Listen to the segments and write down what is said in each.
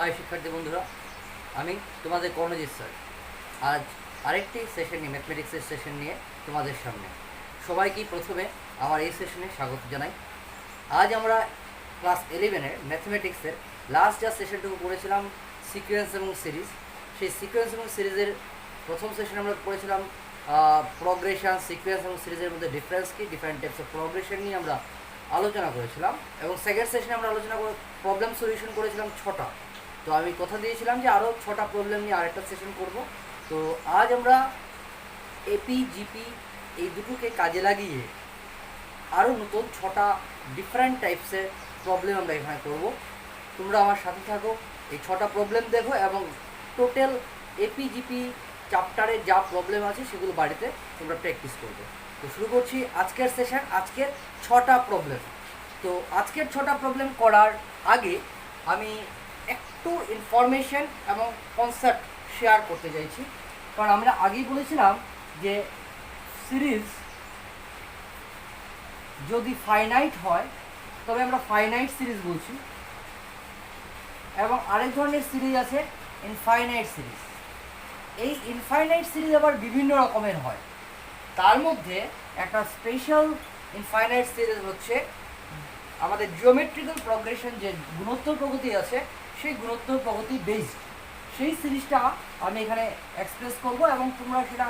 High শিক্ষার্থী বন্ধুরা, আমি তোমাদের কর্ণজিৎ স্যার। আজ আরেকটি সেশন নিয়ে, ম্যাথমেটিক্সের সেশন নিয়ে তোমাদের সামনে। সবাইকেই প্রথমে আমার এই সেশনে স্বাগত জানাই। আজ আমরা ক্লাস 11-এর ম্যাথমেটিক্সের লাস্ট যা সেশনটুকু করেছিলাম সিকোয়েন্স এবং সিরিজ, সেই সিকোয়েন্স এবং সিরিজের প্রথম সেশনে আমরা করেছিলাম প্রগ্রেশন, সিকোয়েন্স এবং সিরিজের মধ্যে ডিফারেন্স কী, ডিফারেন্ট টাইপস অফ প্রগ্রেশন নিয়ে আমরা আলোচনা করেছিলাম। এবং সেকেন্ড সেশনে আমরা আলোচনা করে প্রবলেম সলিউশন করেছিলাম 6টা। তো আমি কথা দিয়েছিলাম যে আরও 6টা প্রবলেম নিয়ে আরেকটা সেশন করব। তো আজ আমরা এপি জিপি এই দুটোকে কাজে লাগিয়ে আরও নতুন 6টা ডিফারেন্ট টাইপসের প্রবলেম আমরা এখানে করব। তোমরা আমার সাথে থাকো, এই 6টা প্রবলেম দেখো এবং টোটাল এপি জিপি চ্যাপ্টারে যা প্রবলেম আছে সেগুলো বাড়িতে তোমরা প্র্যাকটিস করবে। তো শুরু করছি আজকের সেশন, আজকের 6টা প্রবলেম। তো আজকের 6টা প্রবলেম করার আগে আমি একটু ইনফরমেশন এবং কনসেপ্ট শেয়ার করতে চাইছি। কারণ আমরা আগেই বলেছিলাম যে সিরিজ যদি ফাইনাইট হয় তবে আমরা ফাইনাইট সিরিজ বলছি, এবং আরেক ধরনের সিরিজ আছে ইনফাইনাইট সিরিজ। এই ইনফাইনাইট সিরিজ আবার বিভিন্ন রকমের হয়। তার মধ্যে একটা স্পেশাল ইনফাইনাইট সিরিজ হচ্ছে আমাদের জিওমেট্রিক্যাল প্রগ্রেশন, যে গুণোত্তর প্রগতি আছে সেই গুণোত্তর প্রগতি বেসড সেই সিরিজটা আমি এখানে এক্সপ্রেস করব এবং তোমরা সেটা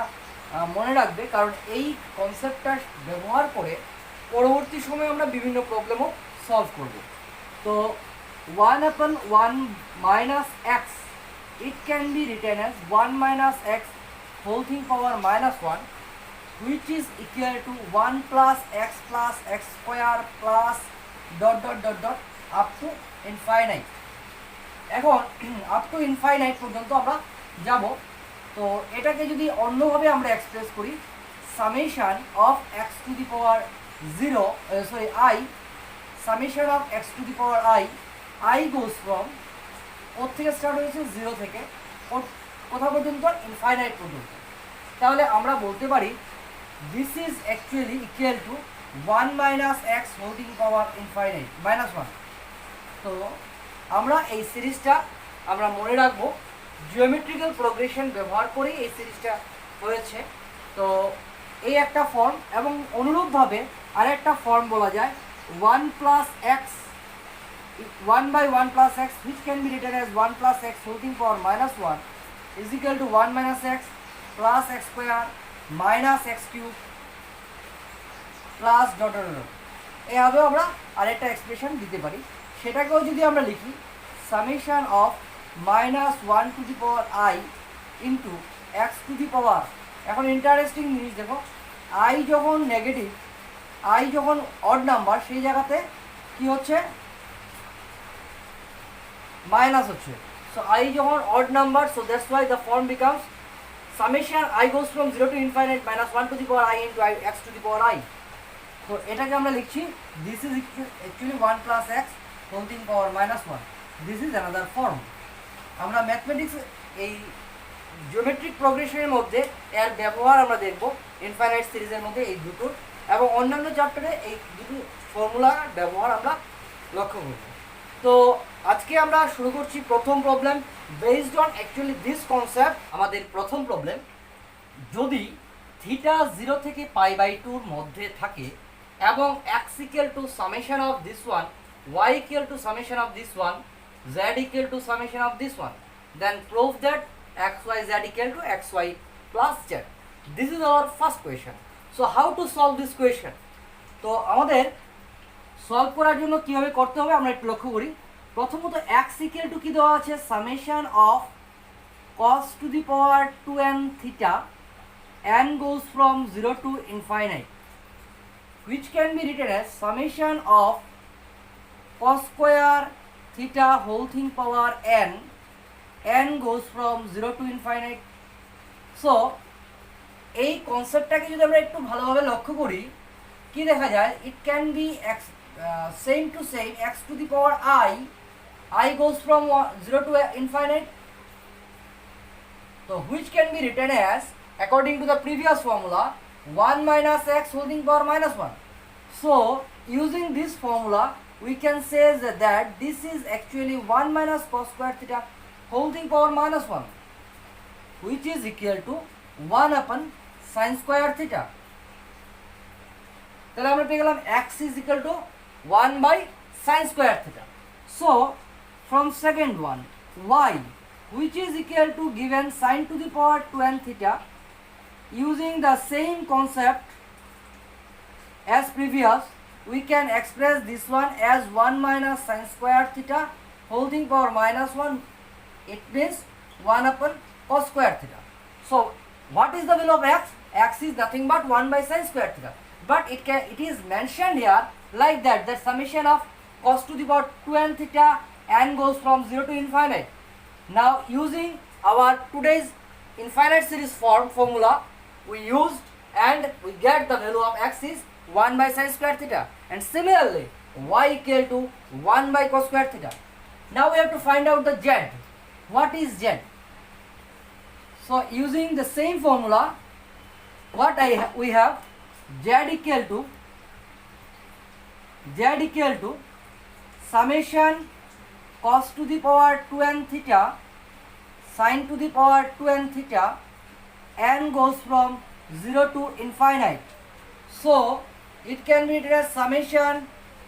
মনে রাখবে, কারণ এই কনসেপ্টটা ব্যবহার করে পরবর্তী সময়ে আমরা বিভিন্ন প্রবলেমও সলভ করব। তো 1/1 minus x, it can be written as 1 minus x whole thing power minus 1, which is equal to 1 plus x square plus dot dot dot dot up to infinite। এখন আপ টু ইনফাইনাইট পর্যন্ত আমরা যাব। তো এটাকে যদি অন্যভাবে আমরা express করি, summation of x to the power i, summation of x to the power i goes from, ওর থেকে স্টার্ট হয়েছে 0 থেকে কোথা পর্যন্ত, ইনফাইনাইট পর্যন্ত। তাহলে আমরা বলতে পারি this is actually equal to 1 minus x holding power infinite minus 1। তো আমরা এই সিরিজটা আমরা মনে রাখবো, জিওমেট্রিক্যাল প্রোগ্রেশন ব্যবহার করেই এই সিরিজটা হয়েছে। তো এই একটা ফর্ম, এবং অনুরূপভাবে আরেকটা ফর্ম বলা যায় 1 plus x 1/1 plus x, which can be written as 1 plus x whole thing power minus 1 is equal to 1 minus x plus x square minus x cube plus dot dot dot। এইভাবেও আমরা আরেকটা expression দিতে পারি। সেটাকেও যদি আমরা লিখি summation of minus 1 to the power i into x to the power. এখন ইন্টারেস্টিং জিনিস দেখো, আই যখন নেগেটিভ, আই যখন অড নাম্বার, সেই জায়গাতে কি হচ্ছে, মাইনাস হচ্ছে। সো আই যখন odd number, so that's why the form becomes summation i goes from 0 to infinite minus 1 to the power i into x to the power i. তো এটাকে আমরা লিখছি this is actually 1 plus X whole thing power minus 1। This is another form. আমরা mathematics এই geometric প্রোগ্রেশনের মধ্যে এর ব্যবহার আমরা দেখব ইনফাইনাইট সিরিজের মধ্যে এই দুটোর, এবং অন্যান্য চ্যাপ্টারে এই দুটো ফর্মুলার ব্যবহার আমরা লক্ষ্য করব। তো আজকে আমরা শুরু করছি প্রথম problem based on actually this concept. আমাদের প্রথম প্রবলেম, যদি থিটা 0 থেকে π/2 মধ্যে থাকে এবং x equal to summation of this one, y equal to summation of this one, z equal to summation of this one, then prove that xy z equal to xy plus z। This is our first question. So how to solve this question? তো আমাদের solve করার জন্য কীভাবে করতে হবে আমরা একটু লক্ষ্য করি। প্রথমত x ইকুয়াল টু কী দেওয়া আছে, summation of cos two the power 2n theta n goes from 0 to infinite, which can be written as summation of cos square theta whole thing power n goes from 0 to infinite। So এই কনসেপ্টটাকে যদি আমরা একটু ভালোভাবে লক্ষ্য করি, কি দেখা যায়, it can be same to same x two the power i goes from 0 to infinite, so which can be written as according to the previous formula 1 minus x whole thing power minus 1। So using this formula we can say that this is actually 1 minus cos square theta whole thing power minus 1, which is equal to 1 upon sin square theta. তাহলে আমরা পেয়ে গেলাম x is equal to 1 by sin square theta. So from second one, y which is equal to given sin to the power 2n theta, using the same concept as previous, we can express this one as 1 minus sin square theta whole thing power minus 1. It means 1 upon cos square theta. So what is the value of x? X is nothing but 1 by sin square theta. But it is mentioned here like that summation of cos to the power 2n theta n goes from 0 to infinite. Now using our today's infinite series formula, we used and we get the value of x is 1 by sin square theta, and similarly y equal to 1 by cos square theta. Now we have to find out the z. What is z? So using the same formula, what we have z equal to summation cos to the power 2n theta sin to the power 2n theta n goes from 0 to infinite. So it can be written as summation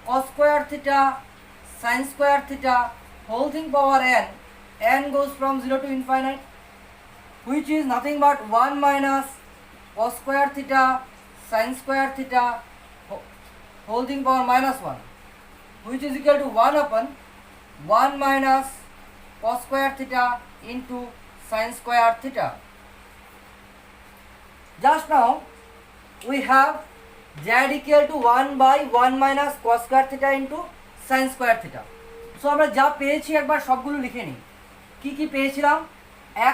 cos square theta sin square theta whole thing power n goes from 0 to infinite, which is nothing but 1 minus cos square theta sin square theta whole thing power minus 1, which is equal to 1 upon 1 minus cos square theta into sin square theta. Just now we have z equal to 1 by 1 minus cos square theta into sin square theta. So আমরা যা পেয়েছি একবার সবগুলো লিখে নিই। কি কি পেয়েছিলাম?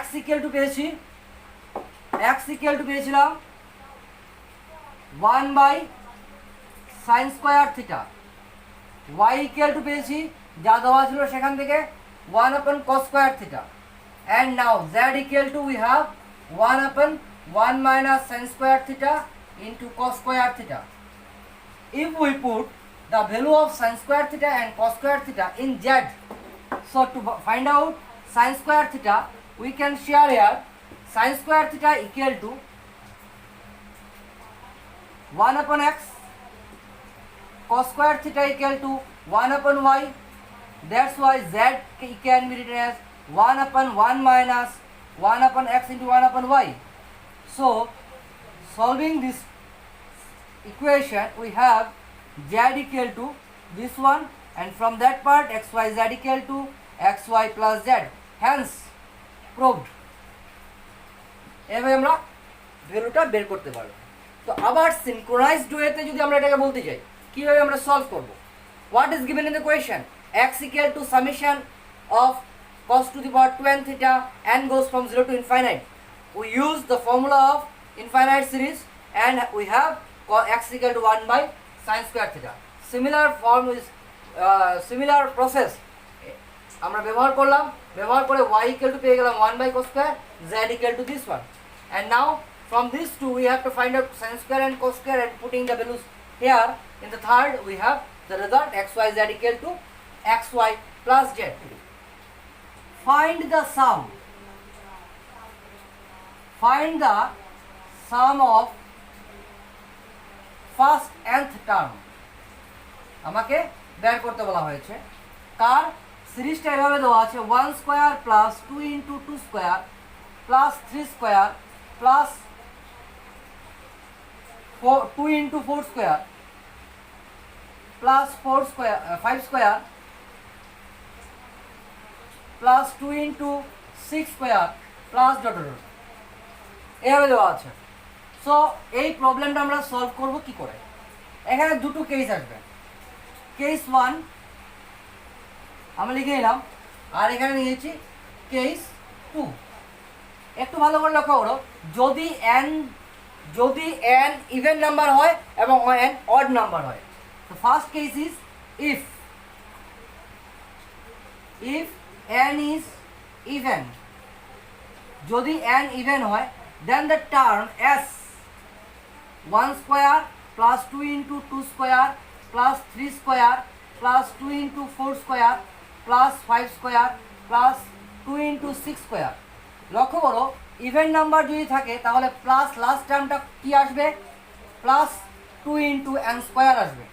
x equal to পেয়েছিলাম 1 by sin square theta, y equal to পেয়েছি যা দেওয়া ছিল সেখান থেকে 1 upon cos square theta, and now z equal to we have 1 upon 1 minus sin square theta into cos square theta. If we put the value of sin square theta and cos square theta in z, so to find out sin square theta, we can share here sin square theta equal to 1 upon x, cos square theta equal to 1 upon y. That's why z can be written as 1 upon 1 minus 1 upon x into 1 upon y. So solving this equation, we have z equal to this one, and from that part xyz equal to xy plus z. Hence proved. এভাবে আমরা ভ্যালুটা বের করতে পারব। তো আবার synchronised ওয়েতে যদি আমরা এটাকে বলতে চাই, কিভাবে আমরা সলভ করব? What is given in the question? X equal to summation of cos to the power 2n theta n goes from 0 to infinite. We use the formula of infinite series and we have x equal to 1 by sin square theta. Similar form is similar process আমরা ব্যবহার করলাম, ব্যবহার করে y equal to পেয়ে গেলাম 1 by cos square, z equal to this one, and now from these two we have to find out sin square and cos square and putting the values here. In the third we have the result xyz equal to xy plus z. Find the sum of first nth term আমাকে বের করতে বলা হয়েছে। কার সিরিজটা এভাবে দেওয়া আছে 1 square plus 2 into 2 square plus 3 square plus 2 into 4 square plus 5 square plus 2 into 6 square plus dot dot এভাবে দেওয়া আছে। সো এই প্রবলেমটা আমরা সলভ করব কি করে? এখানে দুটো কেস আসবে। কেস 1 আমরা লিখে নিলাম, আর এখানে নিয়েছি কেস 2। একটু ভালো করে লক্ষ্য করো, যদি n ইভেন নাম্বার হয় এবং n অড নাম্বার হয়, তো first case is if n is even, যদি n ইভেন হয়, then the term s 1 square plus 2 into 2 square plus 3 square plus 2 into 4 square plus 5 square plus 2 into 6 square. লক্ষ্য করো even number যদি থাকে তাহলে plus last টার্মটা কি আসবে, plus 2 into N square আসবে।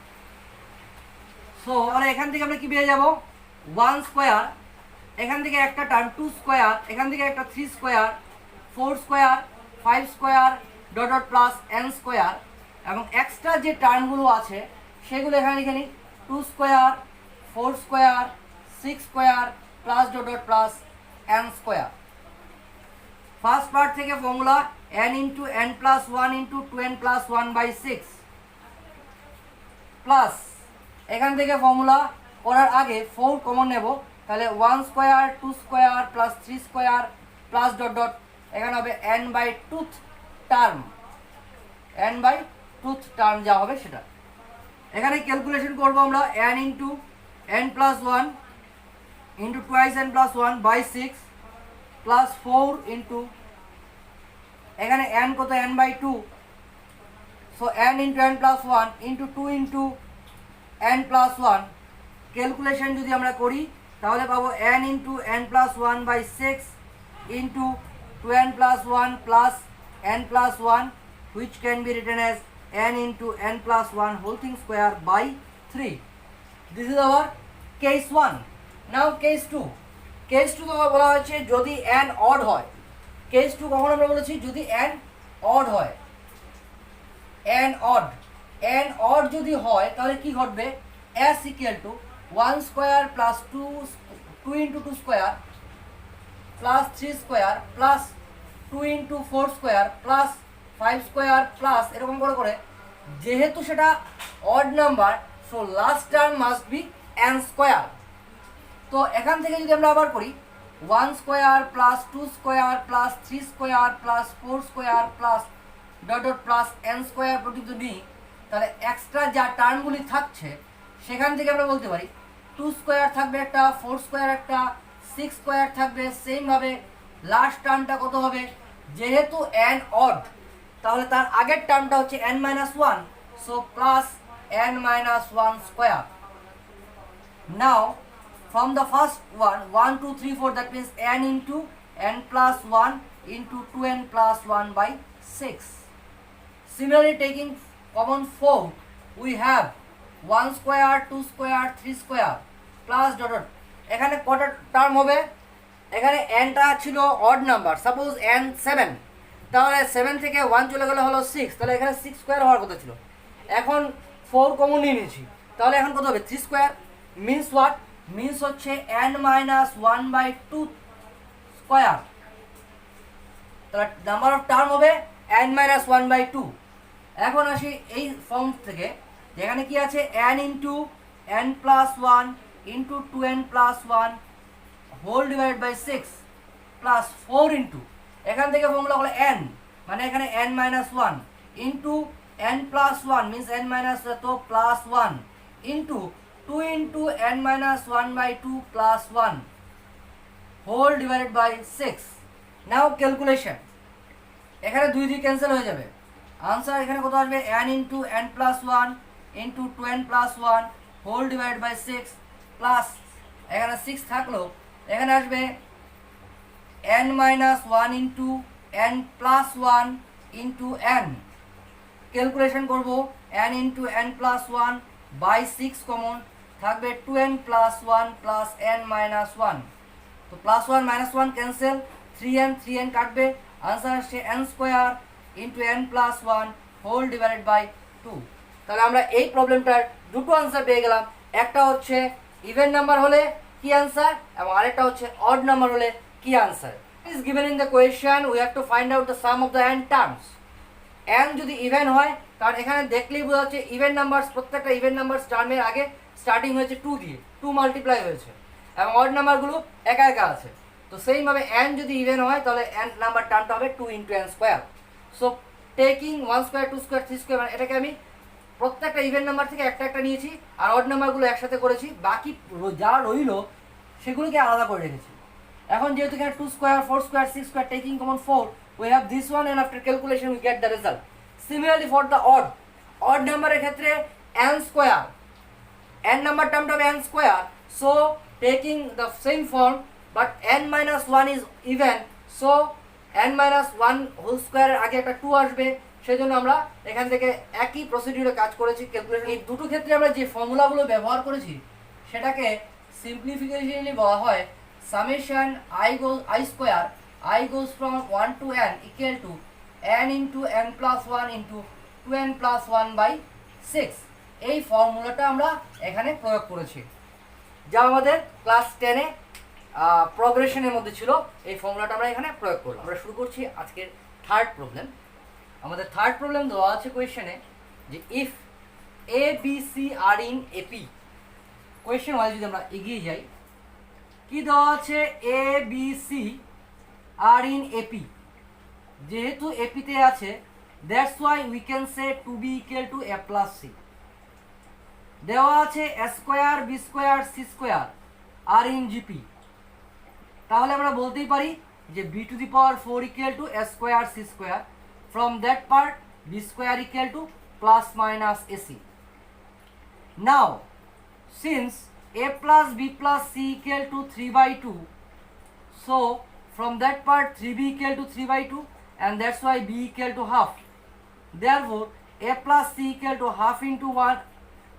সো আমরা এখান থেকে আমরা কি পেয়ে যাব 1 স্কোয়ার, এখান থেকে একটা টার্ম 2 স্কোয়ার, এখান থেকে একটা 3 square, 4 square, 5 square dot dot plus n square, এবং এক্সট্রা যে টার্মগুলো আছে সেগুলো এখানে লিখে নিই 2 square, 4 square, 6 square plus dot dot plus n square. First part থেকে formula n into n plus 1 into 2n plus 1/6 plus এখান থেকে ফর্মুলা করার আগে 4 কমন নেব, তাহলে 1 square, 2 square plus 3 square plus dot dot এখানে হবে n/2th টার্ম, n/2th টার্ম যা হবে সেটা। এখানে ক্যালকুলেশন করব আমরা n into n plus 1 into twice n plus 1/6 plus 4 into এখানে n কত n/2, so n into n plus 1 into 2 into n plus 1। Calculation যদি আমরা করি তাহলে পাবো n into n plus 1/6 into 2n plus 1 plus n plus 1 which can be written as n into n plus 1 whole thing square by 3. This is our case 1. Now case 2. Case 2 তো বলা হয়েছে যদি n odd হয়। case 2 কখন আমরা বলেছি যদি n odd হয়, n odd যদি হয় তাহলে কি ঘটবে, s equal to 1 square plus 2 into 2 square plus 3 square plus 2 into 4 square plus 5 square plus এরকম করে করে, যেহেতু সেটা odd number so last term must be n square. তো এখান থেকে যদি আমরা আবার করি 1 square plus 2 square plus 3 square plus 4 square plus dot dot plus n square পর্যন্ত নিই, তাহলে এক্সট্রা যা টার্মগুলি থাকছে সেখান থেকে আমরা বলতে পারি 2 স্কয়ার থাকবে একটা, 4 স্কয়ার একটা, 6 স্কয়ার থাকবে। সেমভাবে লাস্ট টার্মটা কত হবে, যেহেতু n অড তাহলে তার আগের টার্মটা হচ্ছে n-1, so plus n-1 square. Now from the first one 1 2 3 4 that means n into n plus 1 into 2n plus 1/6. Similarly taking common 4 we have 1 square 2 square 3 square plus dot dot এখানে কত term হবে, এখানে n টা ছিল odd number, suppose n 7, তাহলে 7 থেকে 1 চলে গেলে হলো 6, তাহলে এখানে 6 স্কয়ার হওয়ার কথা ছিল। এখন 4 কমন নিয়ে নিয়েছি, তাহলে এখন কত হবে 3 স্কয়ার। মিন্স হোয়াট, মিন্স হচ্ছে n-1/2 স্কয়ার, তাহলে নাম্বার অফ টার্ম হবে n-1/2। এখন আসি এই ফর্ম থেকে, যেখানে কি আছে n into n plus 1 into 2n plus 1 whole divide by 6 plus 4 into এখান থেকে ফর্মুলা হলো n, মানে এখানে n-1 into n plus 1 means n- তো plus 1 into 2 into n-1/2 plus 1 whole divided by 6। Now calculation, এখানে 2 দিয়ে ক্যান্সেল হয়ে যাবে, আনসার এখানে কত আসবে n into n plus 1 into 2n plus 1 whole divide by 6 plus এখানে 6 থাকলো, এখানে আসবে n-1 into n plus 1 into n। Calculation করব n into n plus 1 by 6 common থাকবে 2n প্লাস 1 প্লাস n-1, তো প্লাস 1 মাইনাস 1 ক্যান্সেল, 3n কাটবে, answer আসছে n square into n plus 1 whole divided by 2। তাহলে আমরা এই প্রবলেমটার দুটো আনসার পেয়ে গেলাম, একটা হচ্ছে ইভেন নাম্বার হলে কি আনসার এবং আরেকটা হচ্ছে অড নাম্বার হলে কি answer. Is given in the question we have to find out the some of the n terms. n যদি ইভেন হয়, কারণ এখানে দেখলেই বোঝা যাচ্ছে ইভেন নাম্বার, প্রত্যেকটা ইভেন নাম্বার টার্মের আগে স্টার্টিং হয়েছে 2 দিয়ে, 2 মাল্টিপ্লাই হয়েছে, এবং অড নাম্বারগুলো একা একা আছে। তো সেইভাবে n যদি ইভেন হয় তাহলে n নাম্বার টার্মটা হবে 2 into n square. So taking 1 square 2 square 3 square, এটাকে আমি প্রত্যেকটা ইভেন নাম্বার থেকে একটা একটা নিয়েছি আর অড নাম্বারগুলো একসাথে করেছি, বাকি যা রইল সেগুলোকে আলাদা করে রেখেছি। এখন যেহেতু এখানে 2 square 4 square 6 square taking common 4, we have this one and after calculation we get the result. Similarly for the odd number এর ক্ষেত্রে n square n number term of n square, so taking the same form but n minus 1 is even, so n minus 1 whole square এর আগে একটা 2 আসবে, সেজন্য আমরা এখান থেকে একই প্রসিডিউরে কাজ করেছি ক্যালকুলেশন। এই দুটো ক্ষেত্রে আমরা যে ফর্মুলাগুলো ব্যবহার করেছি সেটাকে সিম্পলিফিকেশনলি বলা হয় summation i square i goes from 1 to n equal to n into n plus 1 into 2n plus 1 by 6। এই ফর্মুলাটা আমরা এখানে প্রয়োগ করেছি, যা আমাদের ক্লাস 10-এ প্রগ্রেশনের মধ্যে ছিল। এই ফর্মুলাটা আমরা এখানে প্রয়োগ করলাম। আমরা শুরু করছি আজকের থার্ড প্রবলেম। আমাদের থার্ড প্রবলেম দেওয়া আছে কোয়েশ্চেনে যে if A B C are in AP. Question wise যদি আমরা এগিয়ে যাই, কি দেওয়া আছে? A B C are in AP. যেহেতু এপিতে আছে, that's why we can say two B equal to A plus C. দেওয়া আছে A square B square C square are in GP. তাহলে আমরা বলতেই পারি যে B to the power 4 equal to A square C square, from that part b square equal to plus minus ac. Now since a plus b plus c equal to 3 by 2, so from that part 3b equal to 3 by 2, and that's why b equal to half. Therefore a plus c equal to half into 1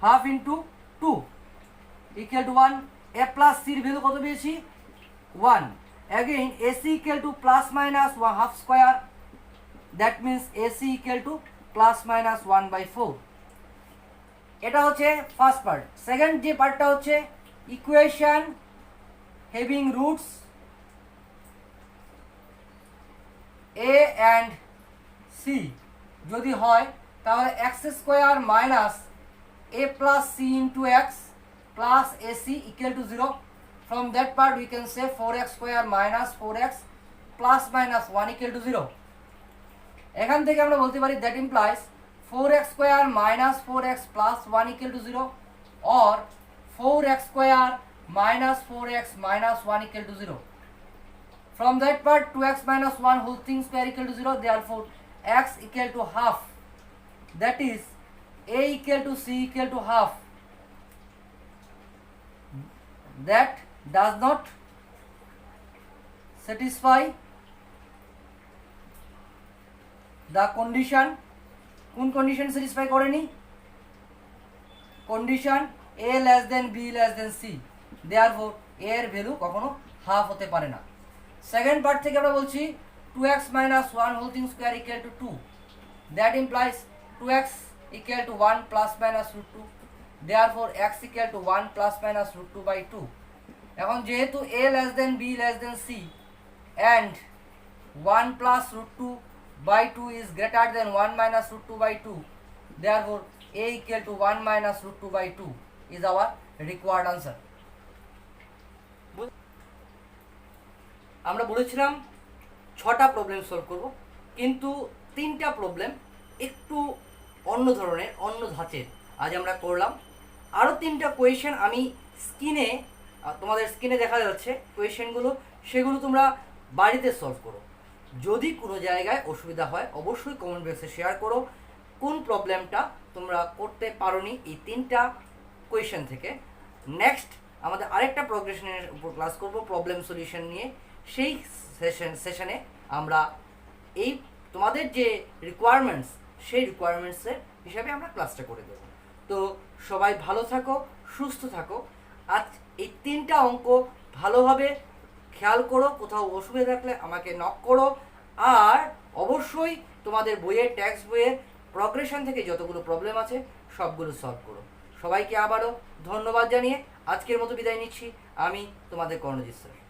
half into 2 equal to 1. a plus c এর value কত পেয়েছি? 1. Again ac equal to plus minus 1 half square, that means ac equal to plus minus 1 by 4. এটা হচ্ছে first part. Second যে পার্টটা হচ্ছে equation having roots a and c যদি হয়, তাহলে x square minus a plus c into x plus ac equal to 0. From that part we can say 4x square minus 4x plus minus 1 equal to 0. এখান থেকে আমরা বলতে পারি that implies 4x square minus 4x plus 1 equal to 0, or 4x square minus 4x minus 1 equal to 0. From that part 2x minus 1 whole thing square equal to 0, therefore x equal to half, that is a equal to c equal to half. That does not satisfy the condition. কোন condition satisfy করেনি? Condition a less than b less than c, therefore a এর value কখনো half হতে পারে না। Second part থেকে আমরা বলছি 2x minus 1 whole thing square equal to 2, that implies 2x equal to 1 plus minus root 2, therefore x equal to 1 plus minus root 2 by 2. এখন যেহেতু a less than b less than c and 1 plus root 2 by 2 is greater than 1 minus root 2 by 2, therefore a equal to 1 minus root 2 by 2 is our required answer. আমরা বলেছিলাম 6টা problem solve করব, কিন্তু 3টা problem একটু অন্য ধরনের, অন্য ধাঁচের আজ আমরা করলাম। আরও 3টা কোয়েশ্চেন আমি স্ক্রিনে, তোমাদের স্ক্রিনে দেখা যাচ্ছে কোয়েশ্চেনগুলো, সেগুলো তোমরা বাড়িতে সলভ করো। যদি কোনো জায়গায় অসুবিধা হয় অবশ্যই কমেন্ট বক্সে শেয়ার করো কোন প্রবলেমটা তোমরা করতে পারোনি এই 3টা কোয়েশ্চেন থেকে। নেক্সট আমাদের আরেকটা প্রোগ্রেশনের উপর ক্লাস করব প্রবলেম সলিউশন নিয়ে। সেই সেশনে আমরা এই তোমাদের যে রিকোয়ারমেন্টস, সেই রিকোয়ারমেন্টসের হিসাবে আমরা ক্লাসটা করে দেবো। তো সবাই ভালো থাকো, সুস্থ থাকো। আজ এই 3টা অঙ্ক ভালোভাবে খেয়াল করো, কোথাও অসুবিধা থাকলে আমাকে নক করো। আর অবশ্যই তোমাদের বইয়ের টেক্সট বইয়ের প্রগ্রেশন থেকে যতগুলো প্রবলেম আছে সবগুলো সলভ করো। সবাইকে আবারও ধন্যবাদ জানিয়ে আজকের মতো বিদায় নিচ্ছি। আমি তোমাদের কর্ণজিৎ স্যার।